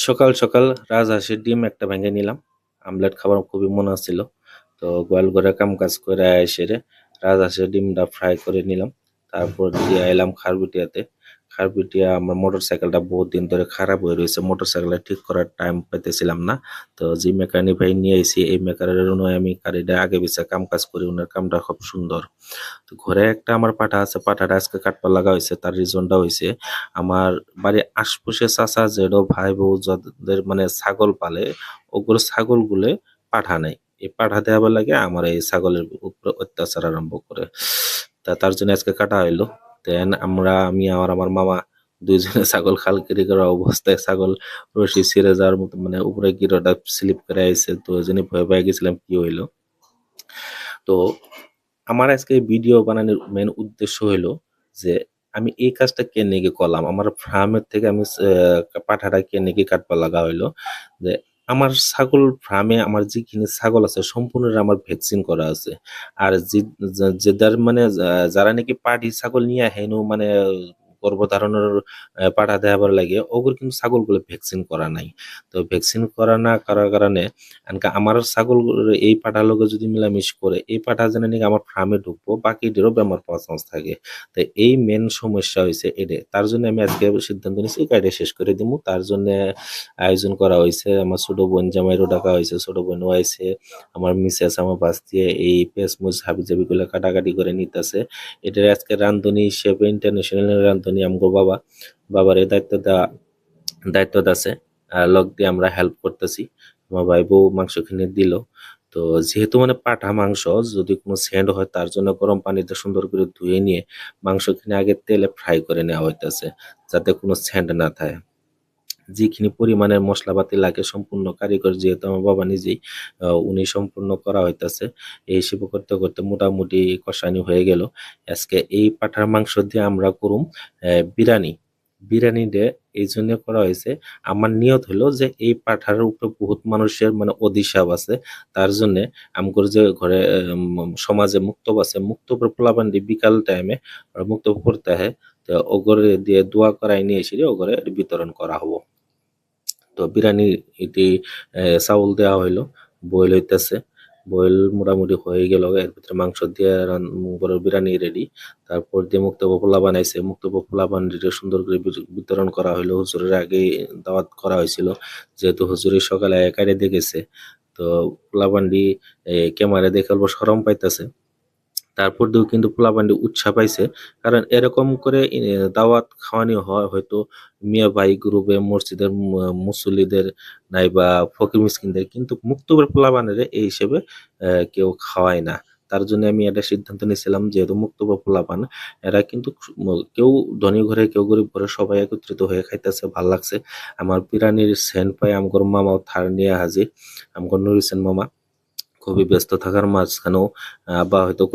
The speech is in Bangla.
সকাল সকাল রাজহাঁসের ডিম একটা ভেঙে নিলাম। আমলেট খাবার খুবই মনে ছিল। তো গোয়াল ঘরে কাম কাজ করে সেরে রাজহাঁসের ডিমটা ফ্রাই করে নিলাম। তারপর দিয়ে এলাম খারবিটিয়াতে। খারবিটিয়া আমার মোটরসাইকেলটা বহুত দিন ধরে খারাপ হয়ে রয়েছে। মোটরসাইকেলটা ঠিক করার টাইম পাইতেছিলাম না। তো যে মেকানিক ভাই নিয়ে আইছি এই মেকারের নয় আমি গাড়িটা আগে পিছে কাম কাজ করি। উনার কামটা খুব সুন্দর। তো ঘরে একটা আমার পাঠা আছে, পাঠাটা আজকে কাটবার লাগা হয়েছে। তার রিজনটা হয়েছে আমার বাড়ির আশপাশে চাচা যেডো ভাই বউ যাদের মানে ছাগল পালে ওগুলো ছাগলগুলো পাঠা নেই। এই পাঠা দেওয়ার লাগে আমার এই ছাগলের উপরে অত্যাচার আরম্ভ করে। তার জন্য আজকে কাটা হইলো। দেন আমি আর আমার মামা দুইজনে ছাগল খালকেরি করা অবস্থায় ছাগল রশি ছিঁড়ে যাওয়ার মতো মানে উপরে গিরোটা স্লিপ করে আইছে। তো ওই জন্য ভয় পেয়ে গেছিলাম কি হইলো। তো আমার আজকে ভিডিও বানানোর মেন উদ্দেশ্য হইলো যে আমি এই কাজটা কেনে গিয়ে করলাম আমার ফার্মের থেকে আমি পাঠাটা কেনে গিয়ে কাটবা লাগা হইলো যে আমার ছাগল ফার্মে আমার যেখানে ছাগল আছে সম্পূর্ণ আমার ভ্যাকসিন করা আছে আর যাদের মানে যারা নাকি পাটি ছাগল নিয়ে হেনু মানে গর্ভধারণের পাঠা দেওয়ার লাগে ওগুলো কিন্তু ছাগলগুলো ভ্যাকসিন করা নাই। তো ভ্যাকসিন করা না করার কারণে আমার ছাগল এই পাঠার লগে যদি মিলামিশ করে এই পাঠা যেন নাকি আমার ফার্মে ঢুকবো বাকিদেরও বেমার পাওয়ার চান্স থাকে। তো এই মেন সমস্যা হয়েছে এটা। তার জন্য আমি আজকে সিদ্ধান্ত নিয়েছি এই কাজটা শেষ করে দিব। তার জন্য আয়োজন করা হয়েছে। আমার ছোট বোন জামাইরও ডাকা হয়েছে, ছোট বোনও আইছে, আমার মিসেস আমার পাশ দিয়ে এই পেঁয়াজমুচ হাবিজাবি গুলো কাটাকাটি করে নিতেছে। এটার আজকে রান্ধনী হিসেবে ইন্টারন্যাশনাল রান্ধনী আমগো বাবার এই দায়িত্ব আছে। লগ দিয়ে আমরা হেল্প করতেছি। আমার ভাই বউ মাংস কিনে দিল। তো যেহেতু মানে পাঠা মাংস যদি কোনো সেন্ড হয় তার জন্য গরম পানিতে সুন্দর করে ধুয়ে নিয়ে মাংস কিনে আগে তেলে ফ্রাই করে নেওয়া হইতেছে যাতে কোনো সেন্ড না থাকে। যেখানি পরিমাণের মশলাপাতি লাগে সম্পূর্ণ কারিগর যেহেতু আমার বাবা নিজেই উনি সম্পূর্ণ করা হইতেছে। এই হিসেবে করতে করতে মোটামুটি কষানি হয়ে গেল। আজকে এই পাঠার মাংস দিয়ে আমরা করুম বিরিয়ানি। বিরিয়ানি ডে এই জন্য করা হয়েছে আমার নিয়ত হলো যে এই পাঠার উপরে বহুত মানুষের মানে অধিশাপ আছে। তার জন্য আমগর যে ঘরে সমাজে মুক্তব আছে মুক্তবর পোলাপান্ডি বিকাল টাইমে মুক্তব করতে হয়। তো ওগরে দিয়ে দোয়া করাই নিয়ে এসে ওগরে বিতরণ করা হবো। তো বিরিয়ানি এটি চাউল দেওয়া হইলো বয়েল হইতেছে। বয়েল মোটামুটি হয়ে গেল এর ভিতরে মাংস দিয়ে বিরিয়ানি রেডি। তারপর দিয়ে মুক্তব পোলা বানাইছে মুক্তব পোলা বানিয়ে সুন্দর করে বিতরণ করা হইলো। হুজুরের আগে দাওয়াত করা হয়েছিল যেহেতু হুজুরের সকালে একারে দেখেছে। তো পোলাপান্ডি ক্যামেরা দেখে অল্প শরম পাইতেছে। তারপর দিয়েও কিন্তু পোলাপান্ডি উৎসাহ পাইছে কারণ এরকম করে দাওয়াত খাওয়ানি হয় হয়তো মিয়া ভাই গ্রুপে মসজিদের মুসল্লিদের নাইবা ফকির মিসকিনদের কিন্তু মুক্তবের পোলাপানের এই হিসেবে কেউ খাওয়ায় না। তার জন্য আমি একটা সিদ্ধান্ত নিয়েছিলাম যেহেতু মুক্তবা পোলাপান এরা কিন্তু কেউ ধনী ঘরে কেউ গরিব ঘরে সবাই একত্রিত হয়ে খাইতেছে ভাল লাগছে। আমার বিরিয়ানির সেন্ট পাই আমগর মামাও থার নিয়ে হাজির। আমগর নুর হোসেন মামা খুবই ব্যস্ত থাকার মাঝখানেও বা হয়তো